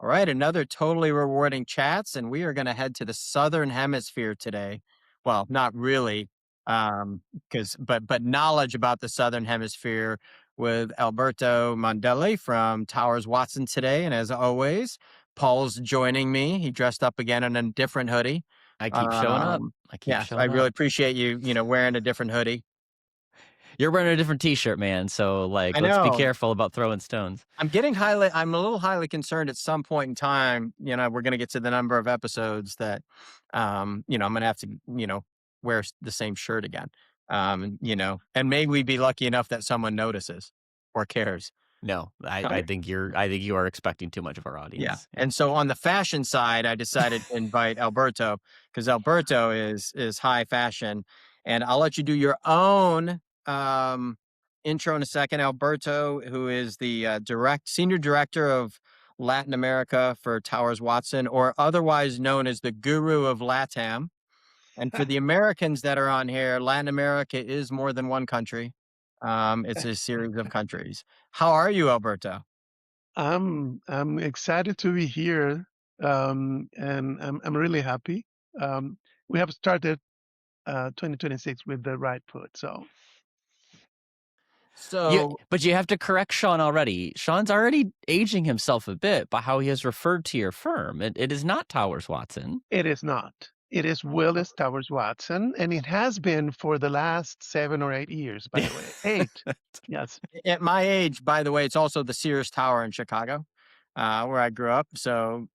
All right, another totally rewarding chats, and we are going to head to the southern hemisphere today. Well, not really, because but knowledge about the southern hemisphere with Alberto Mondelli from Towers Watson today, and as always, Paul's joining me. He dressed up again in a different hoodie. I keep showing up. Um, I keep yes, I showing really up. appreciate you, wearing a different hoodie. You're wearing a different T-shirt, man. So, like, I let's be know. careful about throwing stones. I'm a little highly concerned at some point in time, we're going to get to the number of episodes that, I'm going to have to, wear the same shirt again. And may we be lucky enough that someone notices or cares. No, All I right. think you are expecting too much of our Yeah. audience. Yeah. And so on the fashion side, I decided to invite Alberto because Alberto is high fashion, and I'll let you do your own intro in a second. Alberto, who is the senior director of Latin America for Towers Watson, or otherwise known as the guru of LATAM. And for the Americans that are on here, Latin America is more than one country. It's a series of countries. How are you, Alberto? I'm excited to be here, and I'm really happy. We have started 2026 with the right foot. So So But you have to correct Sean already. Sean's already aging himself a bit by how he has referred to your firm. It is not Towers Watson. it is not. It is Willis Towers Watson, and it has been for the last 7 or 8 years. By the way, 8. Yes, at my age, by the way, it's also the Sears Tower in Chicago, where I grew up. So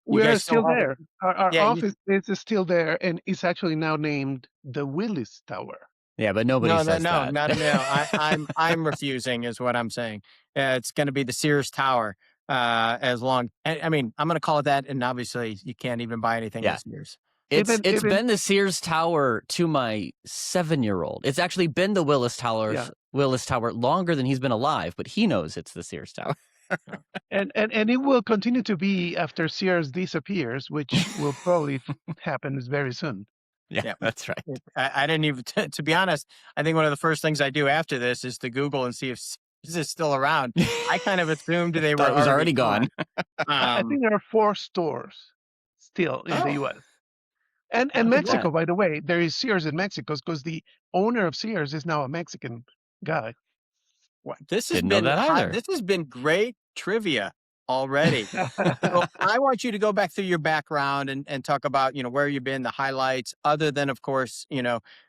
you we are guys still still have it? there. Our Yeah. office is still there, and it's actually now named the Willis Tower. Yeah, but nobody No, says no, that. not a no. I'm refusing, is what I'm saying. It's going to be the Sears Tower. As long, I mean, I'm going to call it that, and obviously, you can't even buy anything at Yeah. Sears. It's Even been the Sears Tower to my 7-year-old. It's actually been the yeah. Willis Tower longer than he's been alive, but he knows it's the Sears Tower. Yeah. And it will continue to be after Sears disappears, which will probably happen very soon. Yeah, Yeah. that's right. I didn't even, to be honest, I think one of the first things I do after this is to Google and see if Sears is still around. I kind of assumed they Thought were it was already already gone. gone. I Um, think there are 4 stores still in the oh, U.S. And look at that. Mexico, by the way, there is Sears in Mexico because the owner of Sears is now a Mexican guy. This has Didn't know been that either. this has been great trivia already. So I want you to go back through your background and talk about, where you've been, the highlights, other than, of course,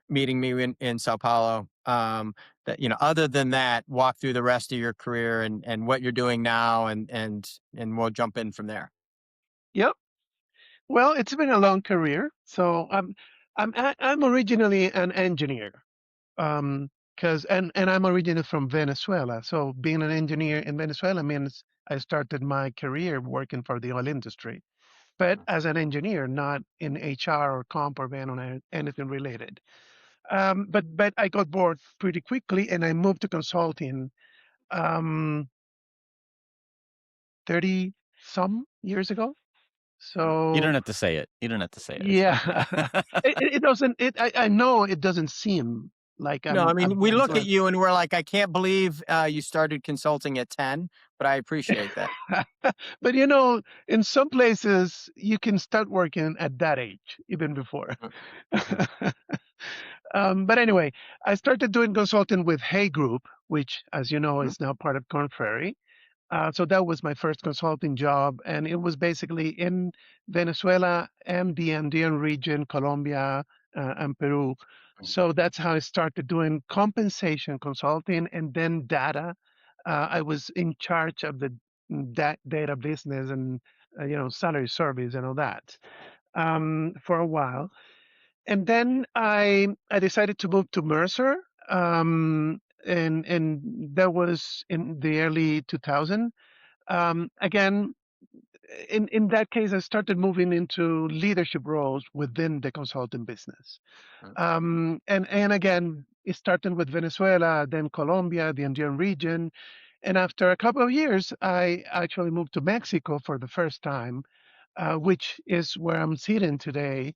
meeting me in Sao Paulo. Other than that, walk through the rest of your career and what you're doing now, and we'll jump in from there. Yep. Well, it's been a long career. So I'm originally an engineer. Because and I'm originally from Venezuela. So being an engineer in Venezuela means I started my career working for the oil industry, but as an engineer, not in HR or comp or ban on anything related. But I got bored pretty quickly, and I moved to consulting um, 30 some years ago. You So don't have to say it. You don't have to say it. It's fine. yeah, it doesn't. I know it doesn't seem like No, I mean, we I'm look at doing. you and we're like, I can't believe you started consulting at 10, but I appreciate that. But in some places you can start working at that age, even before. Mhm. But anyway, I started doing consulting with Hay Group, which, as you know, Mhm. is now part of Korn Ferry. So that was my first consulting job, and it was basically in Venezuela and the Andean region, Colombia, and Peru. So that's how I started doing compensation consulting and then data. I was in charge of the data business and salary surveys and all that for a while, and then I decided to move to Mercer, and that was in the early 2000. Again, in that case, I started moving into leadership roles within the consulting business. And again, it started with Venezuela, then Colombia, the Andean region. And after a couple of years, I actually moved to Mexico for the first time, which is where I'm sitting today.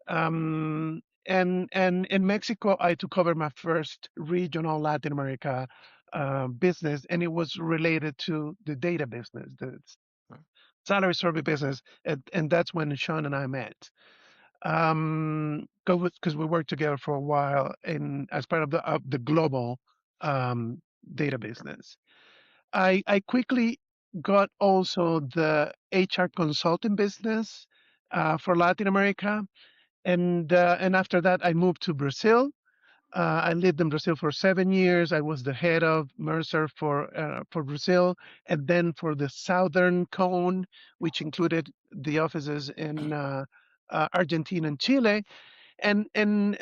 And in Mexico, I took over my first regional Latin America business, and it was related to the data business, the salary survey business, and that's when Sean and I met. Because we worked together for a while in as part of the global um, data business. I quickly got also the HR consulting business for Latin America, and after that I moved to Brazil. I lived in Brazil for 7 years. I was the head of Mercer for Brazil, and then for the Southern Cone, which included the offices in Argentina and Chile. And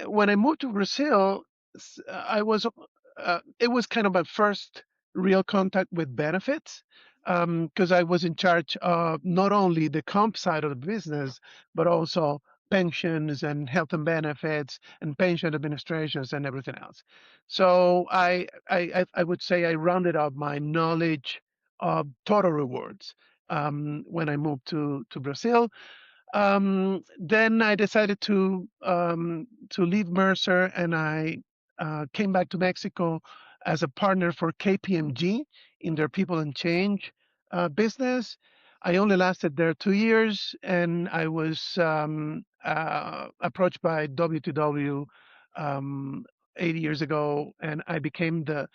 when I moved to Brazil, I was it was kind of my first real contact with benefits, because I was in charge of not only the comp side of the business, but also pensions and health and benefits and pension administrations and everything else. So I would say I rounded up my knowledge of total rewards when I moved to Brazil. Then I decided to leave Mercer, and I came back to Mexico as a partner for KPMG in their People and Change business. I only lasted there 2 years, and I was approached by WTW 8 years ago, and I became the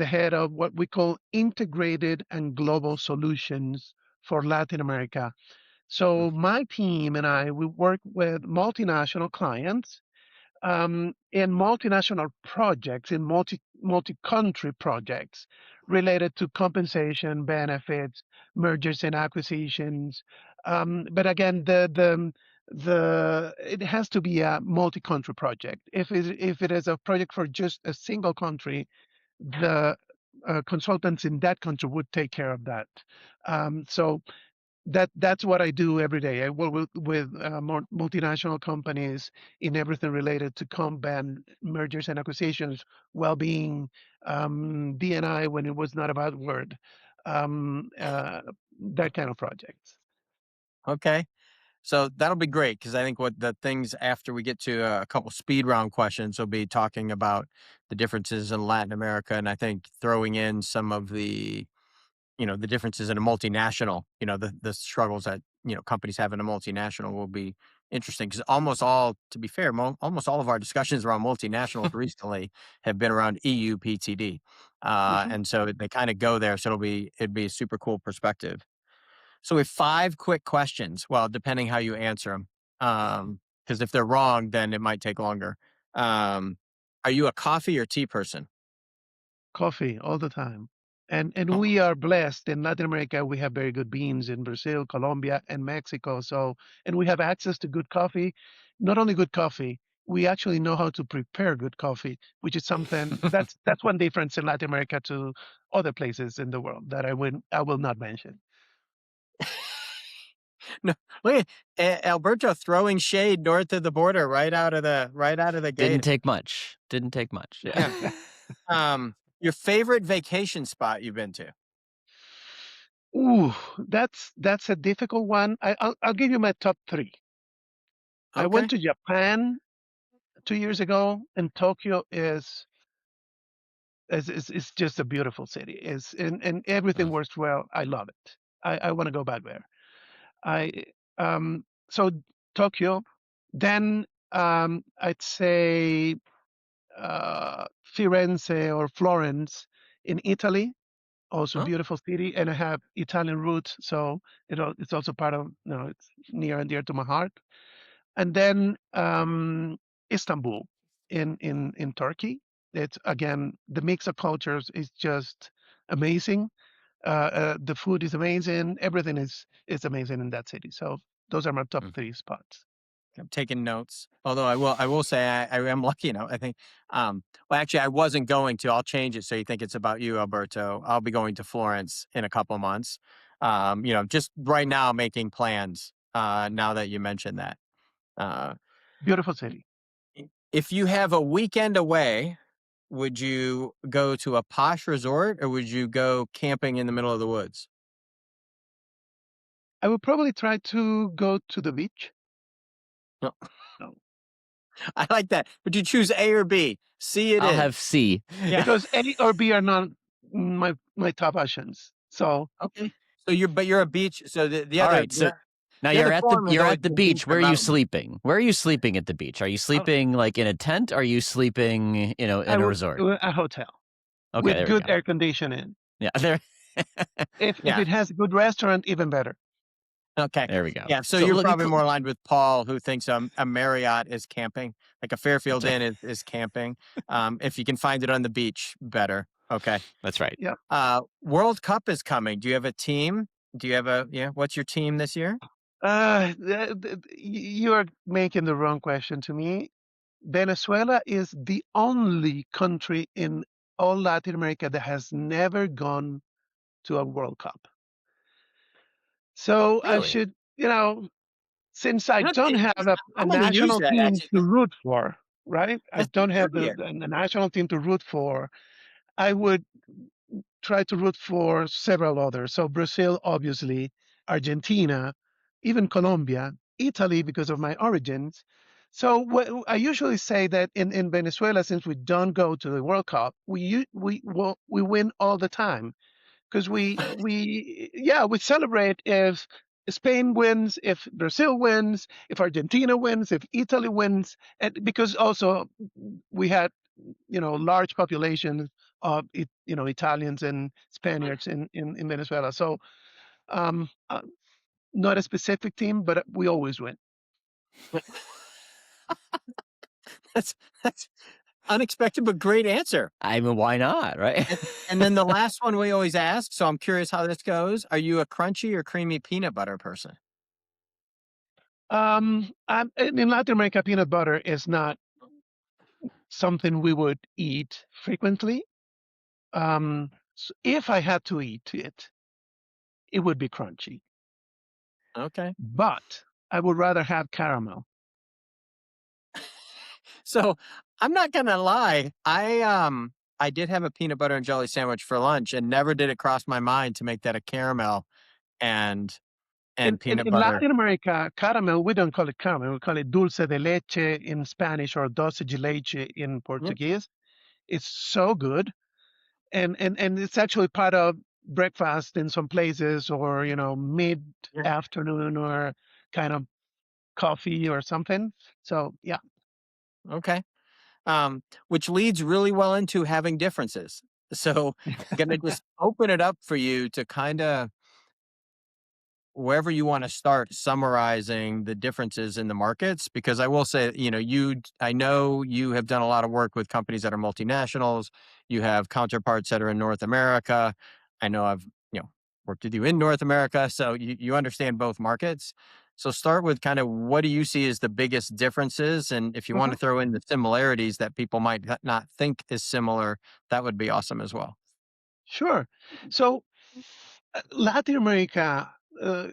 head of what we call integrated and global solutions for Latin America. So my team and I, we work with multinational clients in multinational projects, in multi-country projects related to compensation, benefits, mergers and acquisitions. But again, the it has to be a multi-country project. If it is a project for just a single country, the consultants in that country would take care of that. So that's what I do every day. I work with multinational companies in everything related to combat mergers and acquisitions, well-being, D&I when it was not a bad word, um, uh, that kind of projects. Okay. So that'll be great because I think what the things after we get to a couple speed round questions will be talking about the differences in Latin America, and I think throwing in some of the the differences in a multinational, the struggles that companies have in a multinational will be interesting because almost all, to be fair, almost all of our discussions around multinationals recently have been around EU PTD, Mhm. and so they kind of go there. So it'd be a super cool perspective. So we have 5 quick questions, well, depending how you answer them. Because if they're wrong, then it might take longer. Are you a coffee or tea person? Coffee all the time. And Oh, we are blessed in Latin America. We have very good beans in Brazil, Colombia, and Mexico. So, and we have access to good coffee. Not only good coffee, we actually know how to prepare good coffee, which is something that's one difference in Latin America to other places in the world that I will not mention. no, look at Alberto throwing shade north of the border right out of the Didn't gate. take much. Didn't take much. Yeah. Yeah. Your favorite vacation spot you've been to? Ooh, that's a difficult one. I'll give you my top three. I went Okay. to Japan 2 years ago, and Tokyo is just a beautiful city. And everything Mm. works well. I love it. I want to go back there. I so Tokyo, then I'd say Firenze or Florence in Italy. Also Huh? beautiful city, and I have Italian roots, so it's also part of it's near and dear to my heart. And then Istanbul in Turkey. It's again the mix of cultures is just amazing. The food is amazing. Everything is amazing in that city. So those are my top Mm. three spots. I'm taking notes. Although I will say I am lucky enough. I think well actually I wasn't going to. I'll change it so you think it's about you, Alberto. I'll be going to Florence in a couple months. Just right now making plans, now that you mentioned that. Uh, Beautiful city. if you have a weekend away, would you go to a posh resort or would you go camping in the middle of the woods? I would probably try to go to the beach. No. No, I like that. Would you choose A or B? C it I'll is. have C. Yeah. because A or B are not my top options. So Okay. So you're a beach. So the All other right, so now the other form has you're always at the been beach beach. or Where are you mountain. sleeping? Where are you sleeping at the beach? Are you Uh, sleeping like in a tent? Are you sleeping, I in a would resort? a hotel Okay, with there we good go. air conditioning. Yeah, there. If Yeah. it has a good restaurant, even better. Okay. There we go. Yeah. So So you're let me probably put. more aligned with Paul, who thinks a Marriott is camping, like a Fairfield Inn is camping. If you can find it on the beach, better. Okay. That's right. Yeah. World Cup is coming. Do you have a team? Do you have a yeah? What's your team this year? You are making the wrong question to me. Venezuela is the only country in all Latin America that has never gone to a World Cup. So I Really? should, since I You know, don't have a I'm going to use national that team actually. to root for, right? I That's don't have trivia. the national team to root for. I would try to root for several others. So Brazil, obviously, Argentina, even Colombia, Italy, because of my origins. So I usually say that in Venezuela, since we don't go to the World Cup, we win all the time because we celebrate if Spain wins, if Brazil wins, if Argentina wins, if Italy wins, and because also we had large populations of Italians and Spaniards in Venezuela. So um, uh, not a specific team, but we always win. That's unexpected but great answer. I mean, why not, right? And then the last one we always ask, so I'm curious how this goes. Are you a crunchy or creamy peanut butter person? In Latin America, peanut butter is not something we would eat frequently. If I had to eat it, it would be crunchy, Okay. but I would rather have caramel. So I'm not gonna lie. I did have a peanut butter and jelly sandwich for lunch and never did it cross my mind to make that a caramel and In, and in, peanut in butter. Latin America, caramel, we don't call it caramel, we call it dulce de leche in Spanish or doce de leche in Yep. Portuguese. It's so good. And it's actually part of breakfast in some places or, mid Yeah. afternoon or kind of coffee or something. So, yeah. Okay. Which leads really well into having differences. So gonna just open it up for you to kind of wherever you want to start summarizing the differences in the markets, because I will say, I know you have done a lot of work with companies that are multinationals. You have counterparts that are in North America. I know I've, worked with you in North America. So you understand both markets. So start with kind of what do you see as the biggest differences? And if you want Mhm. to throw in the similarities that people might not think is similar, that would be awesome as well. Sure. So, Latin America uh,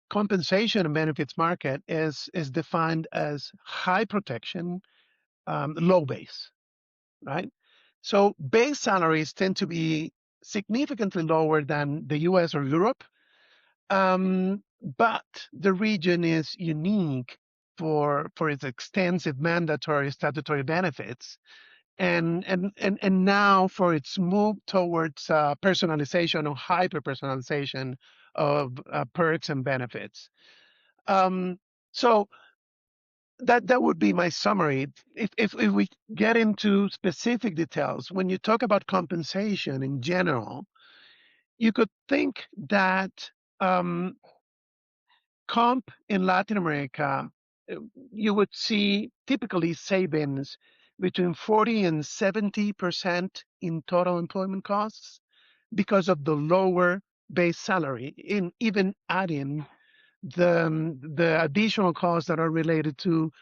compensation and benefits market is defined as high protection, low base, right? So base salaries tend to be significantly lower than the US or Europe, but the region is unique for its extensive mandatory statutory benefits and now for its move towards personalization or hyper personalization of perks and benefits. Um, so that would be my summary. If we get into specific details, when you talk about compensation in general, you could think that um, comp in Latin America, uh, you would see typically savings between 40 and 70% in total employment costs because of the lower base salary, in even adding the additional costs that are related to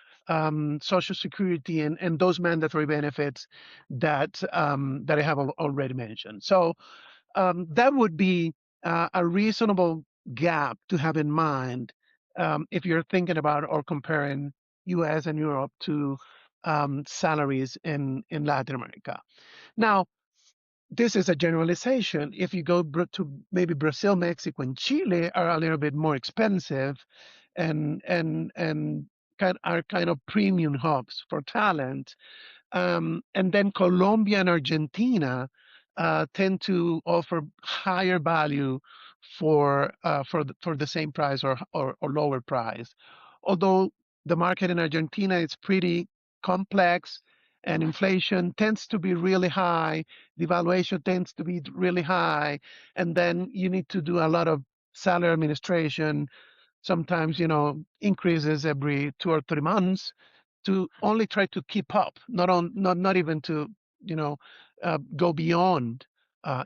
Social Security and those mandatory benefits that I have already mentioned. So that would be a reasonable gap to have in mind if you're thinking about or comparing U.S. and Europe to salaries in Latin America. Now, this is a generalization. If you go to maybe Brazil, Mexico, and Chile are a little bit more expensive, and are kind of premium hubs for talent. And then Colombia and Argentina tend to offer higher value for the same price or lower price. Although the market in Argentina is pretty complex and inflation tends to be really high, devaluation tends to be really high, and then you need to do a lot of salary administration, sometimes increases every 2 or 3 months to only try to keep up, not even to go beyond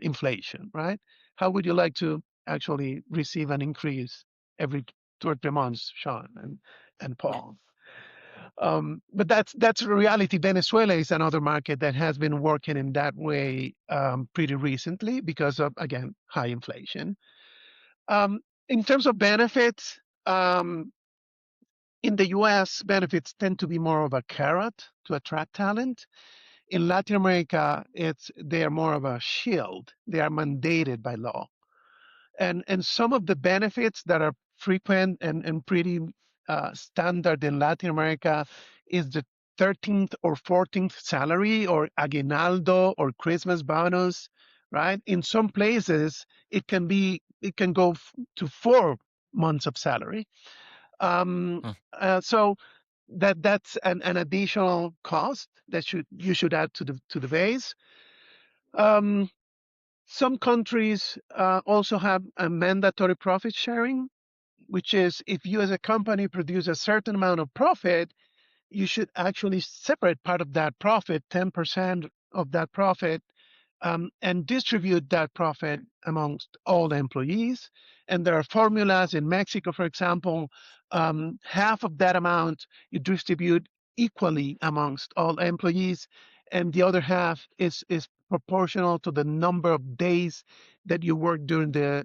inflation, right? How would you like to actually receive an increase every 2 or 3 months, Sean and Paul? But that's reality. Venezuela is another market that has been working in that way pretty recently because of, again, high inflation. Um, in terms of benefits, in the US, benefits tend to be more of a carrot to attract talent. In Latin America, they are more of a shield. They are mandated by law. And some of the benefits that are frequent and pretty standard in Latin America is the 13th or 14th salary or aguinaldo or Christmas bonus, right? In some places, it can go to 4 months of salary. Um, Hmm. so that's an additional cost that you should add to the base. Um, some countries also have a mandatory profit sharing, which is if you as a company produce a certain amount of profit, you should actually separate part of that profit, 10% of that profit, and distribute that profit amongst all the employees. And there are formulas in Mexico, for example, half of that amount you distribute equally amongst all employees, and the other half is proportional to the number of days that you work during the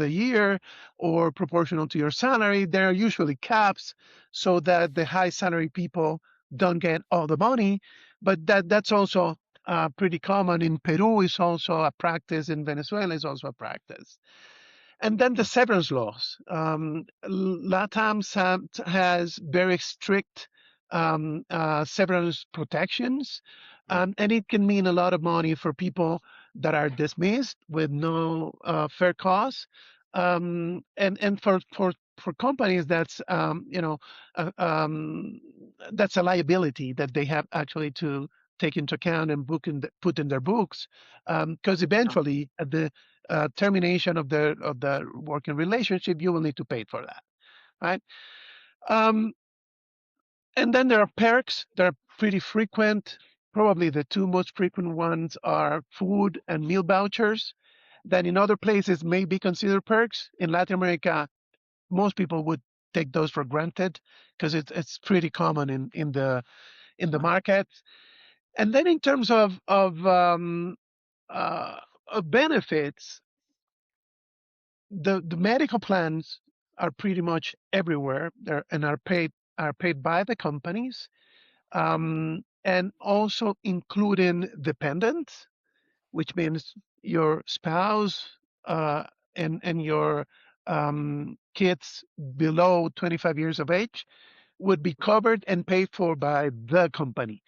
year, or proportional to your salary. There are usually caps so that the high salary people don't get all the money, but that's also pretty common in Peru. Is also a practice in Venezuela. Is also a practice. And then the severance laws. LATAM has very strict severance protections, and it can mean a lot of money for people that are dismissed with no fair cause, and for companies that's a liability that they have actually to take into account and put in their books, because eventually at the termination of the working relationship, you will need to pay for that, right? Um, and then there are perks that are pretty frequent. Probably the two most frequent ones are food and meal vouchers that in other places may be considered perks. In Latin America, most people would take those for granted because it's pretty common in the market. And then in terms uh, of benefits, the medical plans are pretty much everywhere and are paid by the companies, and also including dependents, which means your spouse and your kids below 25 years of age would be covered and paid for by the company.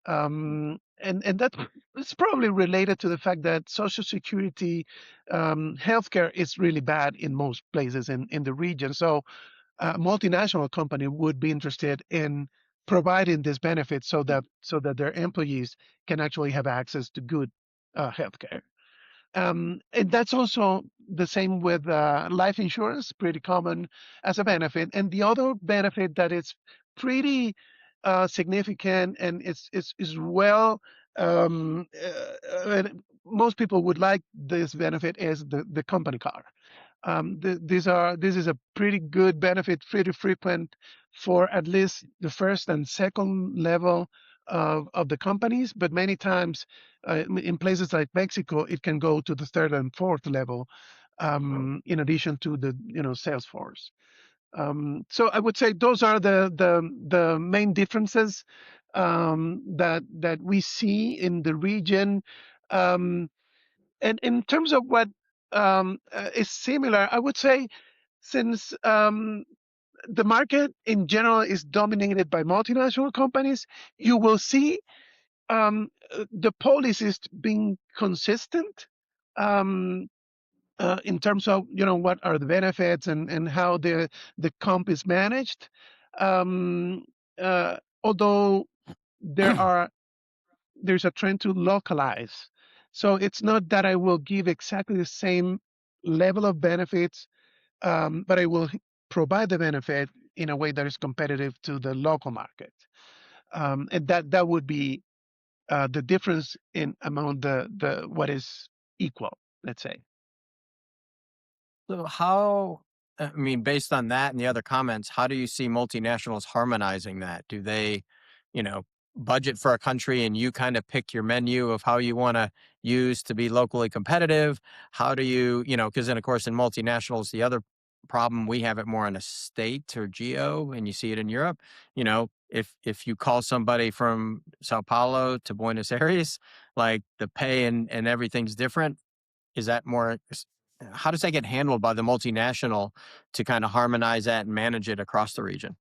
And that it's probably related to the fact that Social Security, healthcare is really bad in most places in the region. So a multinational company would be interested in providing this benefit so that their employees can actually have access to good healthcare. And that's also the same with life insurance, pretty common as a benefit. And the other benefit that is pretty significant and is well, and most people would like this benefit is the company car. This is a pretty good benefit, pretty frequent for at least the first and second level of the companies, but many times in places like Mexico, it can go to the third and fourth level, in addition to the sales force. So I would say those are the main differences that we see in the region. And in terms of what is similar, I would say since the market in general is dominated by multinational companies, you will see the policies being consistent. Um, in terms of what are the benefits and how the comp is managed. Um, Although there are there's a trend to localize, so it's not that I will give exactly the same level of benefits, but I will provide the benefit in a way that is competitive to the local market, and that would be the difference in among the what is equal, let's say. So how, I mean, based on that and the other comments, how do you see multinationals harmonizing that? Do they, you know, budget for a country and you kind of pick your menu of how you want to use to be locally competitive? How do you, because then of course in multinationals, the other problem we have it more on a state or geo, and you see it in Europe. If you call somebody from Sao Paulo to Buenos Aires, like the pay and everything's different. Is that more how does that get handled by the multinational to kinda harmonize that and manage it across the region?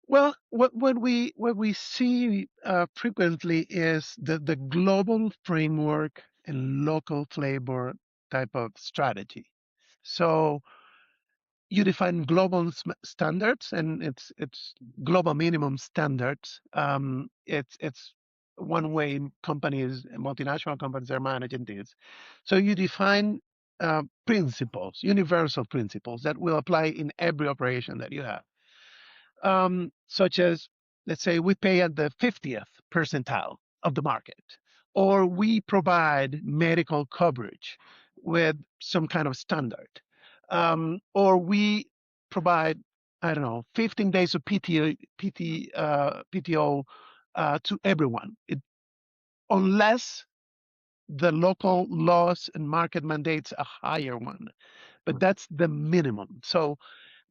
Well, what we see frequently is the global framework and local flavor type of strategy. So you define global standards, and it's global minimum standards. It's one way companies, multinational companies, are managing this. So you define principles, universal principles that will apply in every operation that you have, such as, let's say, we pay at the 50th percentile of the market, or we provide medical coverage with some kind of standard, or we provide, I don't know, 15 days of PTO to everyone, unless the local laws and market mandates a higher one. But that's the minimum. So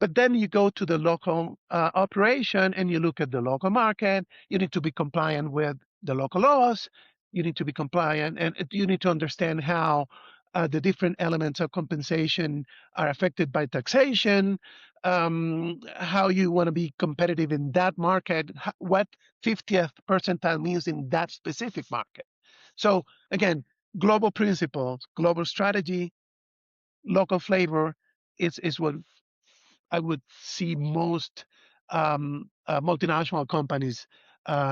but then you go to the local operation and you look at the local market. You need to be compliant with the local laws. You need to be compliant, and you need to understand how the different elements of compensation are affected by taxation, how you want to be competitive in that market, what 50th percentile means in that specific market. So, again, global principles, global strategy, local flavor is what I would see most multinational companies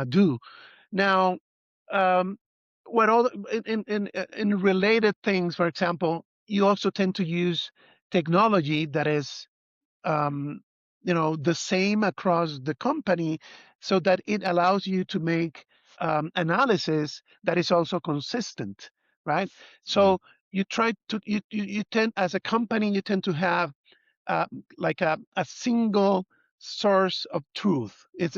do. Now, um, what all in related things, for example, you also tend to use technology that is the same across the company, so that it allows you to make analysis that is also consistent, right? Mm, So you try to you tend, as a company, you tend to have uh, like a single source of truth. It's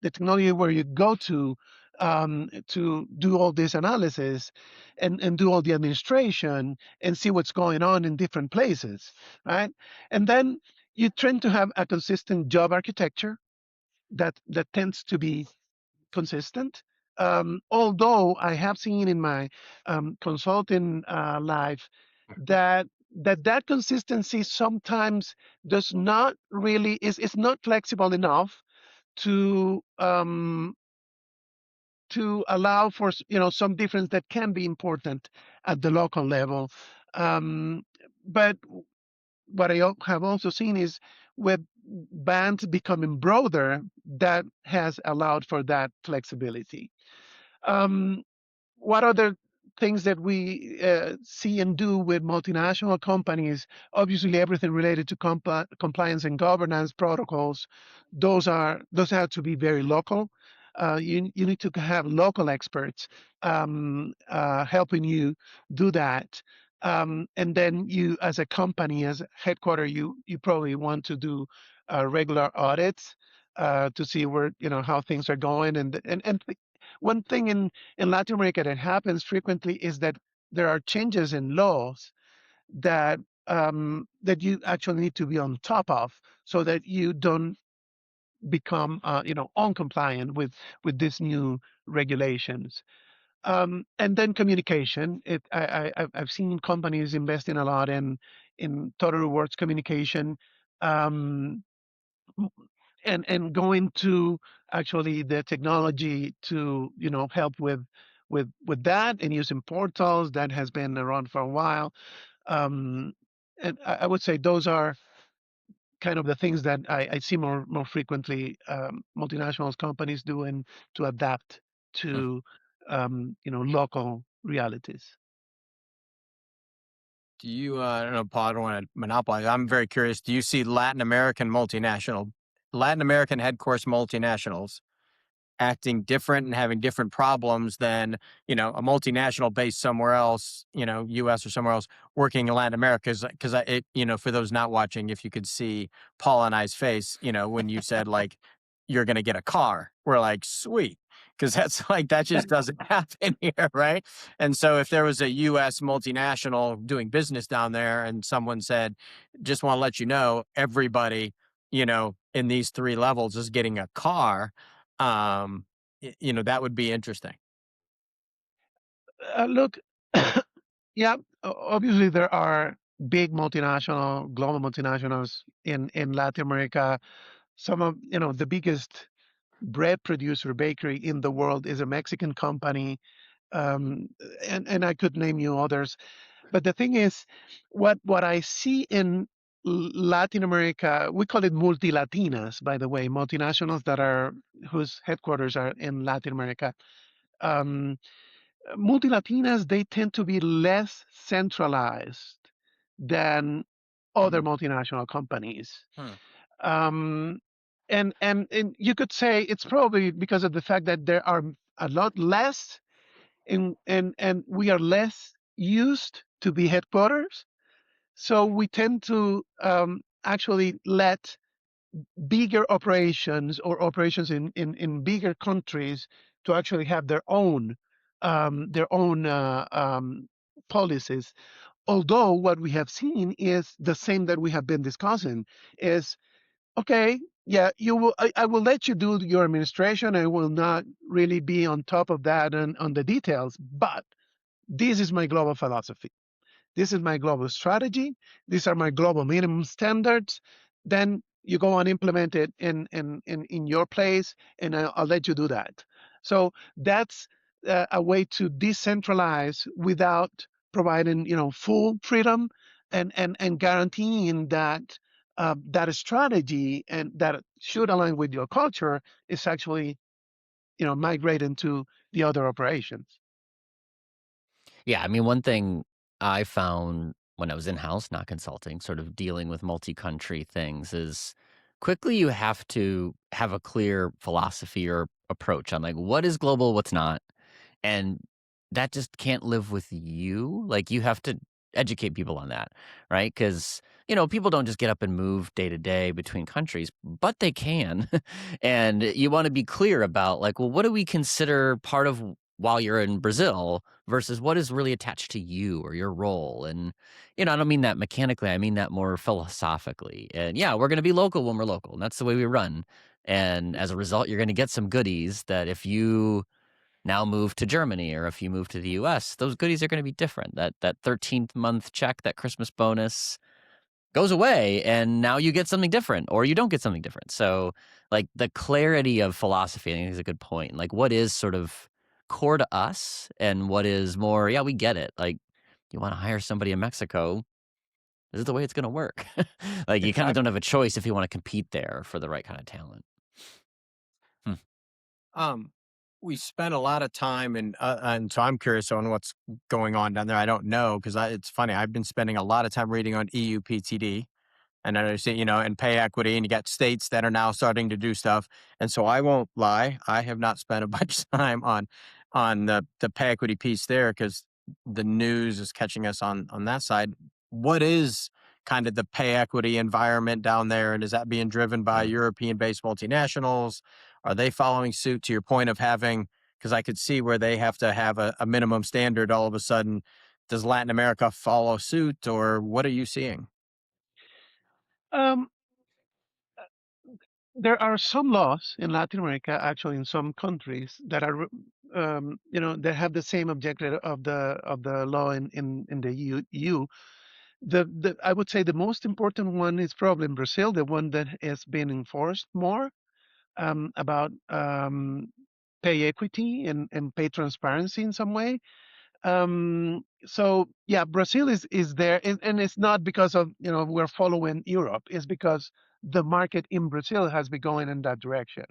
the technology where you go to do all this analysis and do all the administration and see what's going on in different places, right? And then you tend to have a consistent job architecture that tends to be consistent. Although I have seen in my consulting life that that consistency sometimes does not really is not flexible enough to allow for some difference that can be important at the local level. Um, but what I have also seen is with bands becoming broader, that has allowed for that flexibility. Um, what other things that we see and do with multinational companies? Obviously, everything related to compliance and governance protocols. Those have to be very local. You need to have local experts helping you do that. And then you, as a company, as a headquarter, you probably want to do regular audits to see where how things are going. And one thing in Latin America that happens frequently is that there are changes in laws that that you actually need to be on top of, so that you don't become uncompliant with these new regulations. And then communication. I've seen companies investing a lot in total rewards communication. Um, and going to actually the technology to help with that, and using portals that has been around for a while. Um, and I would say those are kind of the things that I see more frequently multinational companies doing to adapt Hmm. to local realities. Do you, I don't know, Paul, I don't want to monopolize. I'm very curious. Do you see Latin American headquarters multinationals acting different and having different problems than, a multinational based somewhere else, US or somewhere else, working in Latin America? Because for those not watching, if you could see Paul and I's face, when you said, like, you're going to get a car, we're like, sweet, because that's like, that just doesn't happen here, right? And so if there was a US multinational doing business down there and someone said, just want to let you know, everybody, in these three levels is getting a car, um, that would be interesting. Look, yeah, obviously there are big multinational, global multinationals in Latin America. Some of the biggest bread producer bakery in the world is a Mexican company, um, and I could name you others. But the thing is, what I see in Latin America, we call it multi-Latinas, by the way, multinationals that are whose headquarters are in Latin America. Um, Multi-Latinas, they tend to be less centralized than other Mhm. multinational companies. Hmm. Um, and you could say it's probably because of the fact that there are a lot less and we are less used to be headquarters. So we tend to actually let bigger operations or operations in bigger countries to actually have their own policies. Although what we have seen is the same that we have been discussing is okay, yeah, I will let you do your administration. I will not really be on top of that and on the details, but this is my global philosophy. This is my global strategy. These are my global minimum standards. Then you go and implement it in your place, and I'll let you do that. So that's a way to decentralize without providing full freedom and guaranteeing that that strategy and that should align with your culture is actually migrating to the other operations. Yeah, I mean, one thing I found when I was in house, not consulting, sort of dealing with multi country things is quickly you have to have a clear philosophy or approach on like what is global, what's not. And that just can't live with you. Like, you have to educate people on that, right? Because, people don't just get up and move day to day between countries, but they can. And you want to be clear about, like, well, what do we consider part of while you're in Brazil versus what is really attached to you or your role? And, I don't mean that mechanically, I mean that more philosophically. And yeah, we're going to be local when we're local, and that's the way we run. And as a result, you're going to get some goodies that if you now move to Germany or if you move to the US, those goodies are going to be different. That 13th month check, that Christmas bonus goes away and now you get something different or you don't get something different. So, like, the clarity of philosophy I think is a good point. Like, what is sort of core to us and what is more, yeah, we get it. Like, you want to hire somebody in Mexico, this is the way it's going to work. Like, you kind of don't Exactly. have a choice if you want to compete there for the right kind of talent. Hmm. Um, we spent a lot of time and so I'm curious on what's going on down there. I don't know because it's funny. I've been spending a lot of time reading on EUPTD, and I see, and pay equity, and you got states that are now starting to do stuff. And so I won't lie, I have not spent a bunch of time on the pay equity piece there because the news is catching us on that side. What is kind of the pay equity environment down there, and is that being driven by European-based multinationals? Are they following suit to your point of having? Because I could see where they have to have a minimum standard all of a sudden. Does Latin America follow suit, or what are you seeing? Um, there are some laws in Latin America, actually in some countries, that are, that have the same objective of the law in the EU. The I would say the most important one is probably in Brazil, the one that has been enforced more about pay equity and pay transparency in some way. So yeah, Brazil is there, and it's not because of we're following Europe. It's because the market in Brazil has been going in that direction.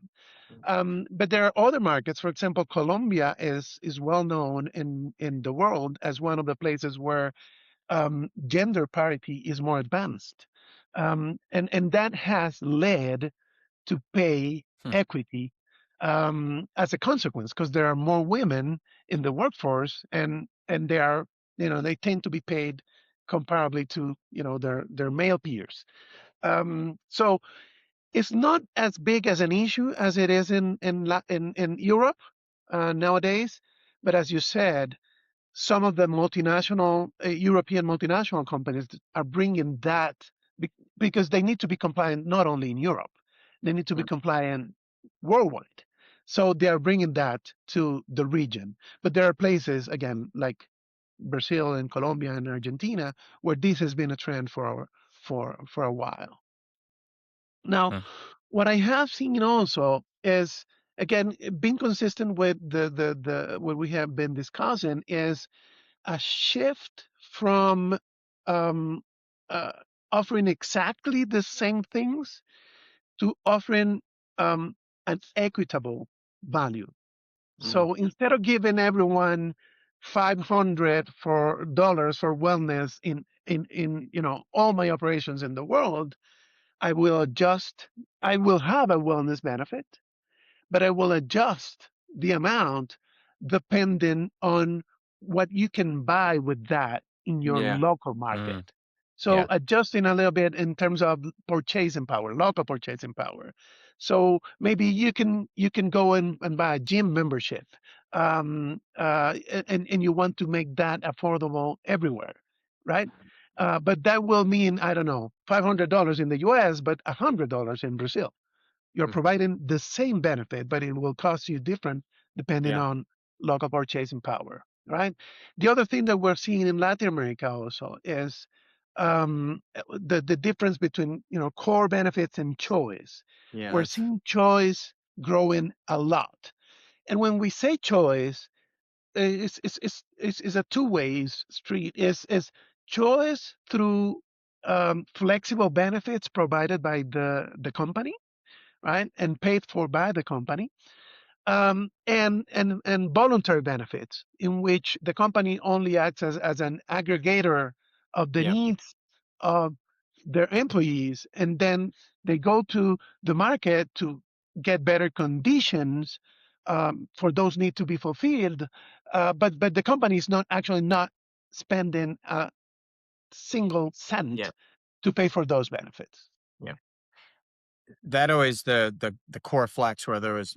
But there are other markets. For example, Colombia is well known in the world as one of the places where gender parity is more advanced, and that has led to pay Hmm. equity as a consequence because there are more women in the workforce, and they tend to be paid comparably to their male peers. So it's not as big as an issue as it is in Europe nowadays. But as you said, some of the European multinational companies are bringing that because they need to be compliant not only in Europe, they need to be Mm. compliant worldwide. So they are bringing that to the region. But there are places, again, like Brazil and Colombia and Argentina, where this has been a trend for a while. Now, Hmm. what I have seen also is, again, being consistent with the what we have been discussing, is a shift from um, uh, offering exactly the same things to offering an equitable value. Mm. So instead of giving everyone $500 for wellness in all my operations in the world, I will adjust. I will have a wellness benefit, but I will adjust the amount depending on what you can buy with that in your Yeah. local market. Mm. So Yeah. adjusting a little bit in terms of purchasing power, local purchasing power. So maybe you can go and buy a gym membership, and you want to make that affordable everywhere, right? But that will mean, I don't know, $500 in the U.S., but $100 in Brazil. You're Mm. providing the same benefit, but it will cost you different depending Yeah. on local purchasing power, right? The other thing that we're seeing in Latin America also is the difference between core benefits and choice. Yeah. We're That's seeing choice growing a lot, and when we say choice, it's a two ways street. Is choice through flexible benefits provided by the company, right, and paid for by the company, and voluntary benefits in which the company only acts as an aggregator of the yeah. needs of their employees, and then they go to the market to get better conditions for those need to be fulfilled, but the company is not actually not spending a single Yeah. cent to pay for those benefits. Yeah. That always the core flex where there was,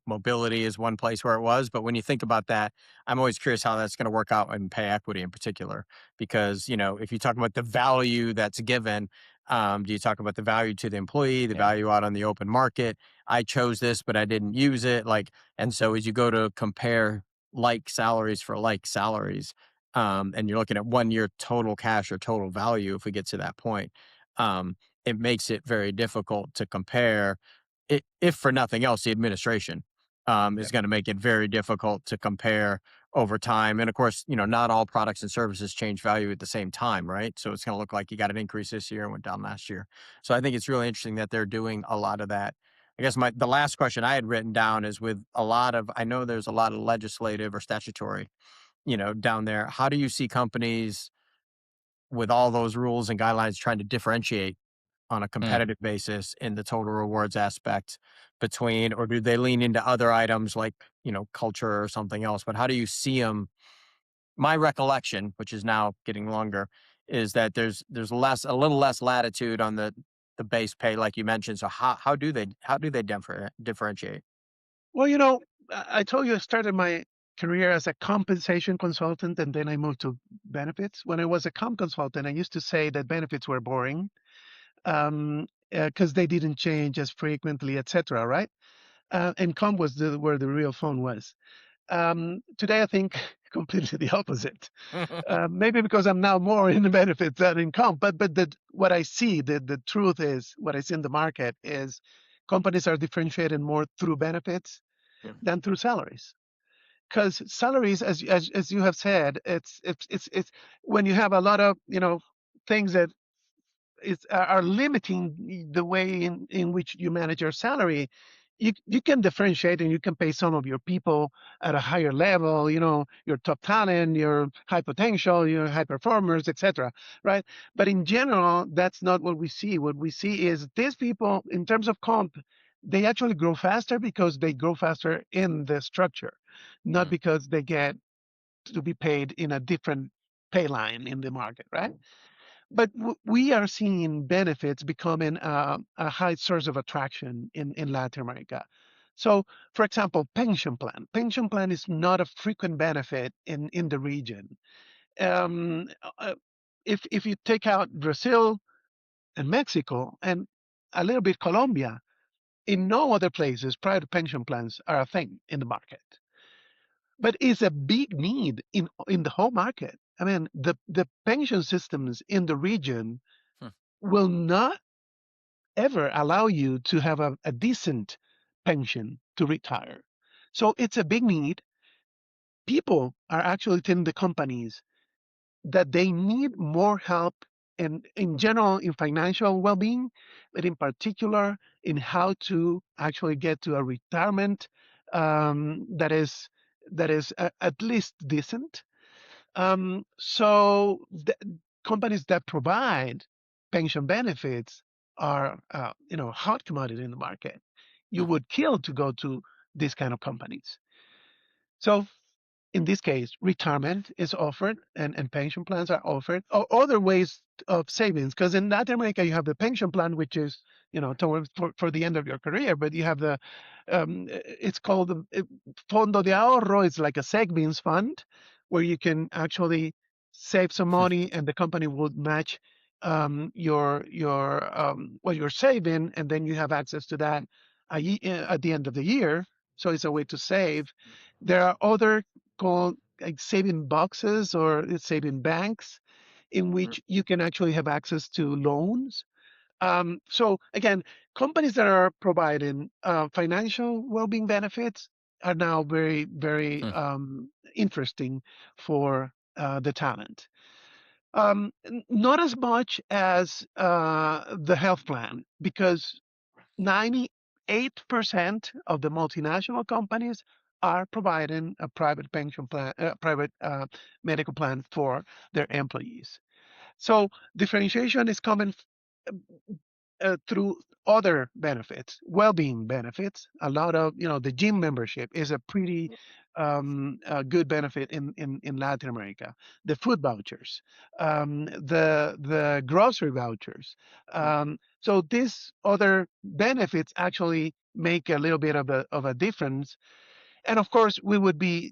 mobility is one place where it was. But when you think about that, I'm always curious how that's going to work out in pay equity in particular. Because, if you talk about the value that's given, do you talk about the value to the employee, the Yeah. value out on the open market? I chose this, but I didn't use it. And so as you go to compare like salaries for like salaries, and you're looking at 1 year total cash or total value, if we get to that point, it makes it very difficult to compare if for nothing else, the administration Yeah. is going to make it very difficult to compare over time. And of course, not all products and services change value at the same time, right? So it's going to look like you got an increase this year and went down last year. So I think it's really interesting that they're doing a lot of that. I guess the last question I had written down is with a lot of I know there's a lot of legislative or statutory, down there. How do you see companies with all those rules and guidelines trying to differentiate on a Mm. competitive basis in the total rewards aspect between, or do they lean into other items like, culture or something else? But how do you see them? My recollection, which is now getting longer, is that there's a little less latitude on the base pay, like you mentioned. So how do they differentiate? Well, I told you I started my career as a compensation consultant, and then I moved to benefits. When I was a comp consultant, I used to say that benefits were boring because they didn't change as frequently, etc. Right? And comp was where the real fun was. Today, I think completely the opposite. Maybe because I'm now more in the benefits than in comp. But what I see, the truth is, what I see in the market is companies are differentiating more through benefits Yeah. than through salaries. because salaries, as you have said, it's when you have a lot of things that are limiting the way in which you manage your salary. You can differentiate and you can pay some of your people at a higher level, your top talent, your high potential, your high performers, etc. Right? But in general, that's not what we see. What we see is these people, in terms of comp, they actually grow faster because they grow faster in the structure, not Mm, because they get to be paid in a different pay line in the market, right? But we are seeing benefits becoming a high source of attraction in Latin America. So, for example, pension plan. Pension plan is not a frequent benefit in the region. Um, uh, if you take out Brazil and Mexico and a little bit Colombia, in no other places private pension plans are a thing in the market. But it's a big need in the whole market. I mean, the pension systems in the region hmm, will not ever allow you to have a decent pension to retire. So it's a big need. People are actually telling the companies that they need more help in general in financial well-being, but in particular in how to actually get to a retirement that is at least decent. So the companies that provide pension benefits are, hot commodity in the market. You hmm, would kill to go to these kind of companies. So in this case, retirement is offered and pension plans are offered, or other ways of savings. Because in Latin America, you have the pension plan, which is, towards for the end of your career, but you have it's called the Fondo de Ahorro. It's like a savings fund where you can actually save some hmm, money and the company will match what you're saving, and then you have access to that at the end of the year. So it's a way to save. There are other called like saving boxes or saving banks in mm, which you can actually have access to loans. So again, companies that are providing financial well-being benefits are now very, very hmm. interesting for the talent. Not as much as the health plan, because 98% of the multinational companies are providing a private pension plan, private medical plan for their employees. So differentiation is coming through other benefits, well-being benefits. A lot of, the gym membership is a pretty good benefit in Latin America. The food vouchers, the grocery vouchers. mm, So these other benefits actually make a little bit of a difference. And of course, we would be,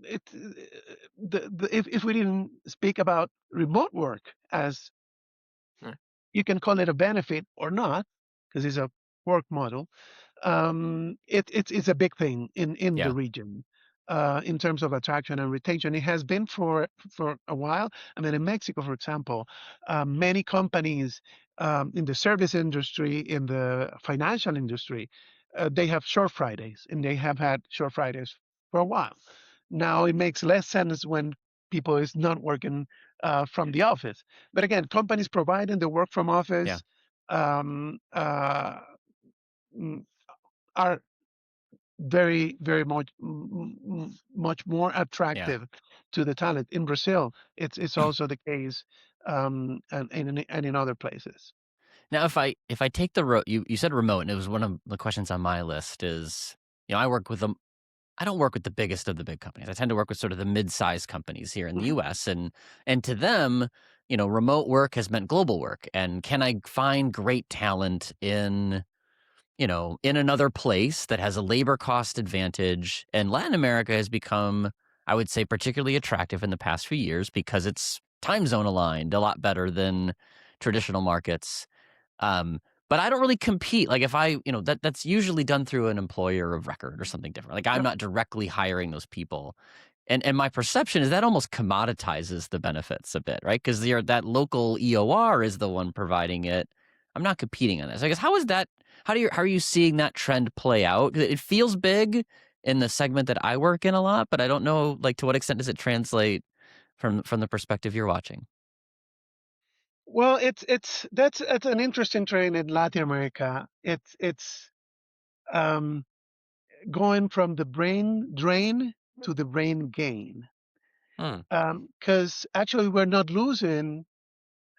if we didn't speak about remote work as mm, you can call it a benefit or not, because it's a work model. It's a big thing in the Yeah. region in terms of attraction and retention. It has been for a while. I mean, in Mexico, for example, many companies in the service industry, in the financial industry, they have short Fridays, and they have had short Fridays for a while. Now it makes less sense when people is not working from the office. But again, companies providing the work from Yeah. office um, uh, mm, are very, very much more Yeah. attractive to the talent. In Brazil, it's also the case, and in other places. Now, if I take the you said remote, and it was one of the questions on my list is, I work with them. I don't work with the biggest of the big companies. I tend to work with sort of the mid-sized companies here in the Mhm. US, and to them, remote work has meant global work. And can I find great talent in another place that has a labor cost advantage? And Latin America has become, I would say, particularly attractive in the past few years because it's time zone aligned a lot better than traditional markets. Um, but I don't really compete. Like if that's usually done through an employer of record or something different. Like I'm Yep. not directly hiring those people. And my perception is that almost commoditizes the benefits a bit, right? Because that local EOR is the one providing it. I'm not competing on this. I guess how are you seeing that trend play out? 'Cause it feels big, in the segment that I work in a lot, but I don't know, like, to what extent does it translate from the perspective you're watching? Well, that's an interesting trend in Latin America. It's um, going from the brain drain to the brain gain. Hmm, Because actually, we're not losing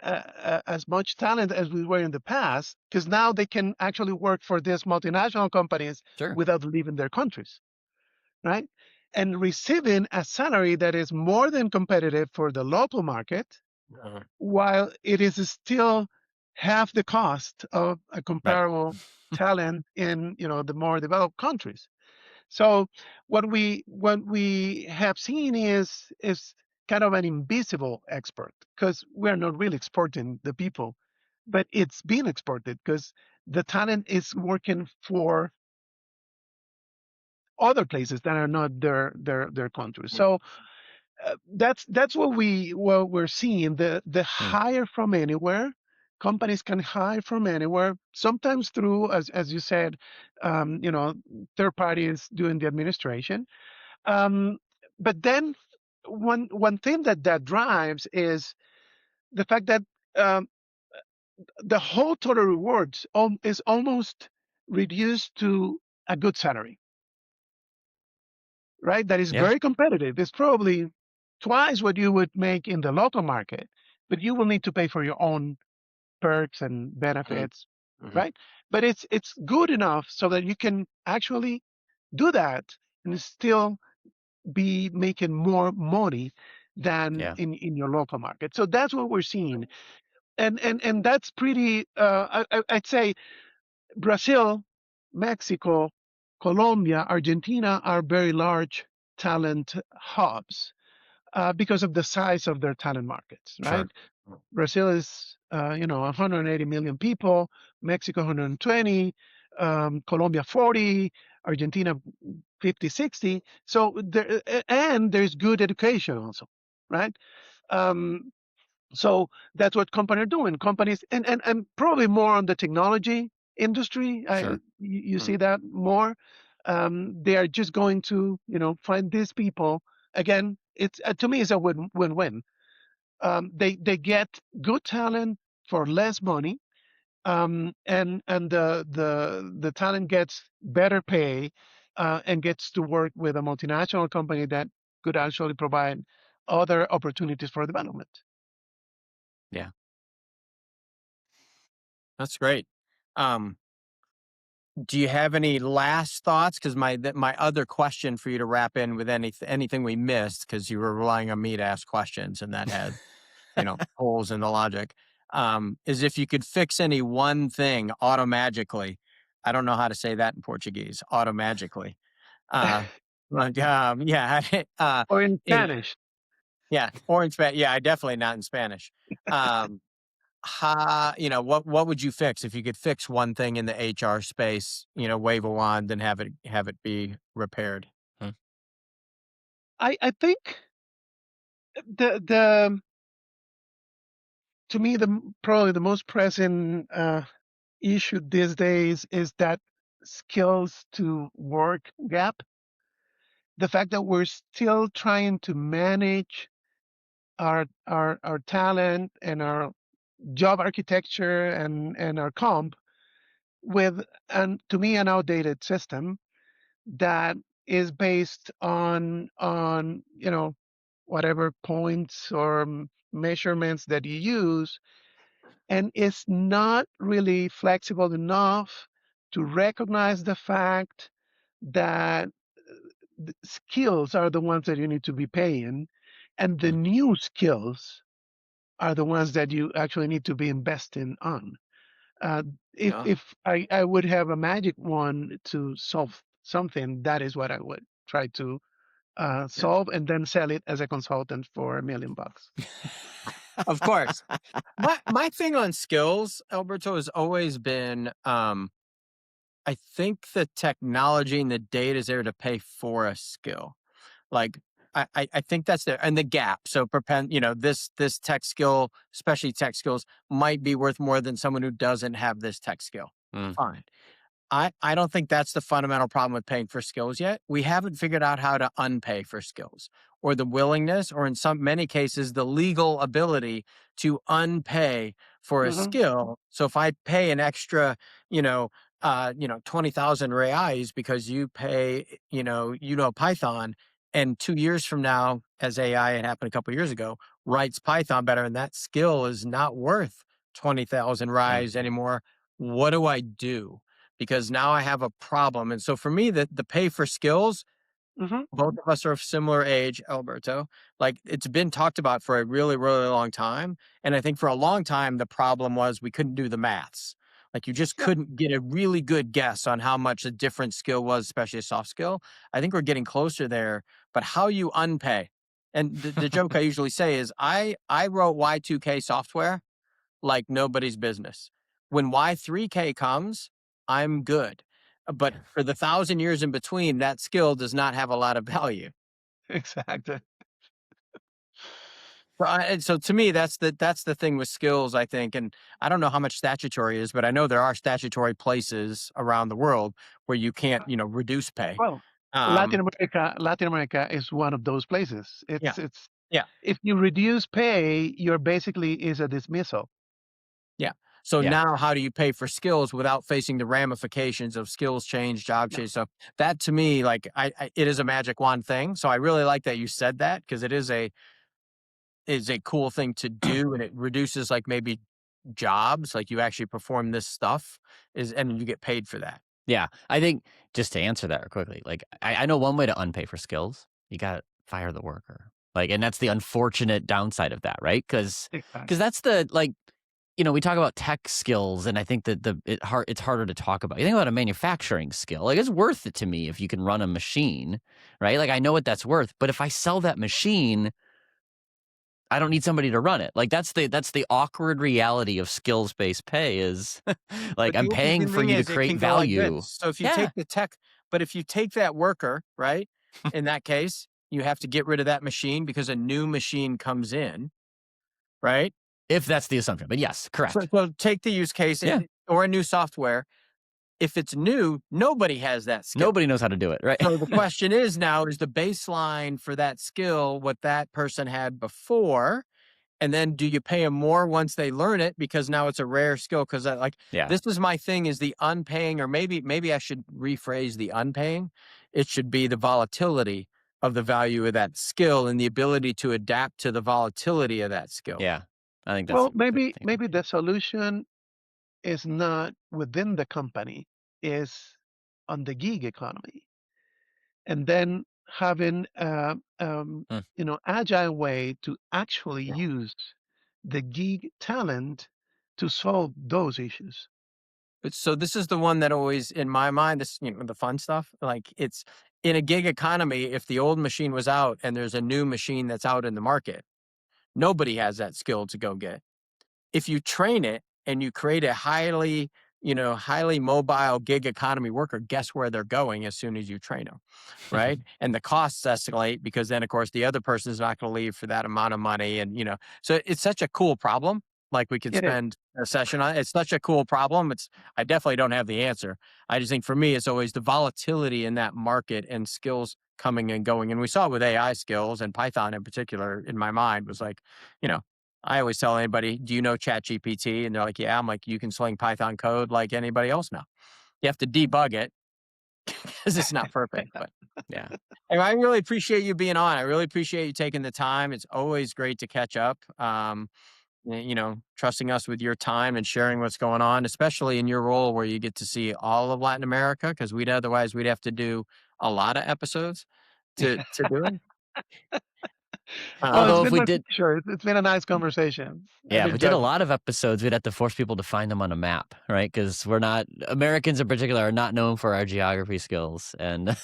as much talent as we were in the past. Because now they can actually work for these multinational companies sure. without leaving their countries, right? And receiving a salary that is more than competitive for the local market, Uh, while it is still half the cost of a Right. comparable talent in the more developed countries. So what we have seen is kind of an invisible export because we're not really exporting the people, but it's being exported because the talent is working for other places that are not their countries. So that's what we're seeing. The Hmm, hire from anywhere. Companies can hire from anywhere, sometimes through, as you said, um, you know, third parties doing the administration. Um, but then one thing that drives is the fact that um, the whole total rewards is almost reduced to a good salary, right? That is yeah, very competitive. It's probably twice what you would make in the local market, but you will need to pay for your own perks and mm, benefits, mhm, right? But it's good enough so that you can actually do that and still be making more money than yeah, in your local market. So that's what we're seeing, and that's pretty. I'd say Brazil, Mexico, Colombia, Argentina are very large talent hubs because of the size of their talent markets, right? sure. Brazil is 180 million people, Mexico 120, Colombia 40, Argentina 50, 60. So and there's good education also, right? Um, so that's what companies are doing. Companies and probably more on the technology industry. Sure. You mm, see that more. They are just going to find these people again. It's to me it's a win-win. They get good talent for less money, and the talent gets better pay, and gets to work with a multinational company that could actually provide other opportunities for development. Yeah. that's great. Um, do you have any last thoughts? Because my other question for you to wrap in with anything we missed, because you were relying on me to ask questions, and that had holes in the logic, is if you could fix any one thing automagically. I don't know how to say that in Portuguese. Automagically. But yeah, Or in in Spanish. yeah, or in Spanish. Yeah, I definitely not in Spanish. Um, what would you fix if you could fix one thing in the HR space? Wave a wand and have it be repaired. Hmm, I think the to me probably the most pressing issue these days is that skills to work gap. The fact that we're still trying to manage our talent and our job architecture and our comp with, and to me, an outdated system that is based on whatever points or measurements that you use, and it's not really flexible enough to recognize the fact that the skills are the ones that you need to be paying, and the hmm, new skills are the ones that you actually need to be investing on. Uh, if Yeah. if I would have a magic wand to solve something, that is what I would try to Yeah. solve and then sell it as a consultant for $1 million. Of course. My thing on skills, Alberto, has always been, I think the technology and the data is there to pay for a skill. Like, I think that's there, and the gap. So this tech skill, especially tech skills, might be worth more than someone who doesn't have this tech skill. hmm. Fine. I don't think that's the fundamental problem with paying for skills yet. We haven't figured out how to unpay for skills or the willingness, or in some many cases, the legal ability to unpay for a Hmm. skill. So if I pay an extra, you know, 20,000 reais because you pay, Python, and 2 years from now, as AI, it happened a couple years ago, writes Python better, and that skill is not worth 20,000 Yeah. reais anymore. What do I do? Because now I have a problem. And so for me, the pay for skills, Hmm. both of us are of similar age, Alberto. Like it's been talked about for a really, really long time. And I think for a long time, the problem was we couldn't do the maths. Like you just Yep. couldn't get a really good guess on how much a different skill was, especially a soft skill. I think we're getting closer there. But how you unpay, and the joke I usually say is I wrote Y2K software like nobody's business. When Y3K comes, I'm good. But for the 1,000 years in between, that skill does not have a lot of value. Exactly. And so to me, that's the thing with skills, I think. And I don't know how much statutory is, but I know there are statutory places around the world where you can't, reduce pay. Well, Um, Latin America is one of those places. yeah, It's yeah. if you reduce pay, you're basically is a dismissal. Yeah. So Yeah. now how do you pay for skills without facing the ramifications of skills change, job Yeah. change? So that to me, like it is a magic wand thing. So I really like that you said that because it is a cool thing to do, and it reduces like maybe jobs, like you actually perform this stuff and you get paid for that. Yeah. I think just to answer that quickly, like I know one way to unpay for skills. You got to fire the worker. Like, and that's the unfortunate downside of that, right? Because Exactly. that's the like, we talk about tech skills, and I think that it's harder to talk about. You think about a manufacturing skill, like it's worth it to me if you can run a machine, right? Like I know what that's worth, but if I sell that machine, I don't need somebody to run it. Like that's the awkward reality of skills based pay is like But I'm the paying interesting for thing you to is it create can go like this. value. So if you Yeah. take the tech, but if you take that worker, right? In that case, you have to get rid of that machine because a new machine comes in, right? If that's the assumption. But yes, So, correct. so take the use case Yeah. or a new software. If it's new, nobody has that skill. Nobody knows how to do it, right? So the question is now, is the baseline for that skill what that person had before? And then do you pay them more once they learn it because now it's a rare skill? Because like Yeah. this is my thing is the unpaying, or maybe I should rephrase the unpaying. It should be the volatility of the value of that skill and the ability to adapt to the volatility of that skill. Yeah. I think that's Well, a good maybe thing. maybe the solution is not within the company, is on the gig economy, and then having Mm. agile way to actually use the gig talent to solve those issues. But so this is the one that always in my mind, this, the fun stuff, like it's in a gig economy, if the old machine was out and there's a new machine that's out in the market, nobody has that skill to go get. If you train it and you create a highly mobile gig economy worker, guess where they're going as soon as you train them, right? And the costs escalate because then, of course, the other person is not going to leave for that amount of money. And, so it's such a cool problem. Like we could It is. spend a session on it. It's such a cool problem. I definitely don't have the answer. I just think for me, it's always the volatility in that market and skills coming and going. And we saw it with AI skills and Python in particular in my mind was like, you know, I always tell anybody, "Do you know ChatGPT?" And they're like, "Yeah." I'm like, "You can sling Python code like anybody else now. You have to debug it because it's not perfect." But Yeah. anyway, I really appreciate you being on. I really appreciate you taking the time. It's always great to catch up. Trusting us with your time and sharing what's going on, especially in your role where you get to see all of Latin America, because we'd have to do a lot of episodes to do it. Well, it's Although Um, if been we my did pleasure. It's been a nice conversation. Yeah, I've if we did a enjoyed it. lot of episodes, we'd have to force people to find them on a map, right? Because we're not Americans in particular are not known for our geography skills, and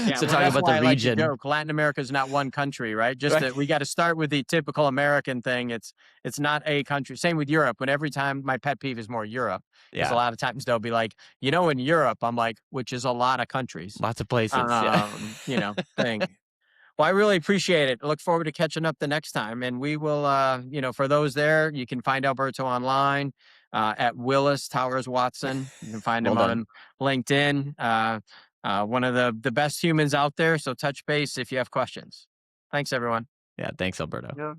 Yeah, so well, talking that's about the why I like to region, joke. Latin America is not one country, right? Just right? that we got to start with the typical American thing. It's not a country. Same with Europe. When every time my pet peeve is more Europe, because a Yeah, lot of times they'll be like, in Europe, I'm like, which is a lot of countries. lots of places. Yeah, Thing. Well, I really appreciate it. I look forward to catching up the next time. And we will, for those there, you can find Alberto online. at Willis Towers Watson. You can find Well him done. on LinkedIn. One of the best humans out there. So touch base if you have questions. Thanks, everyone. Yeah, thanks, Alberto. Yeah.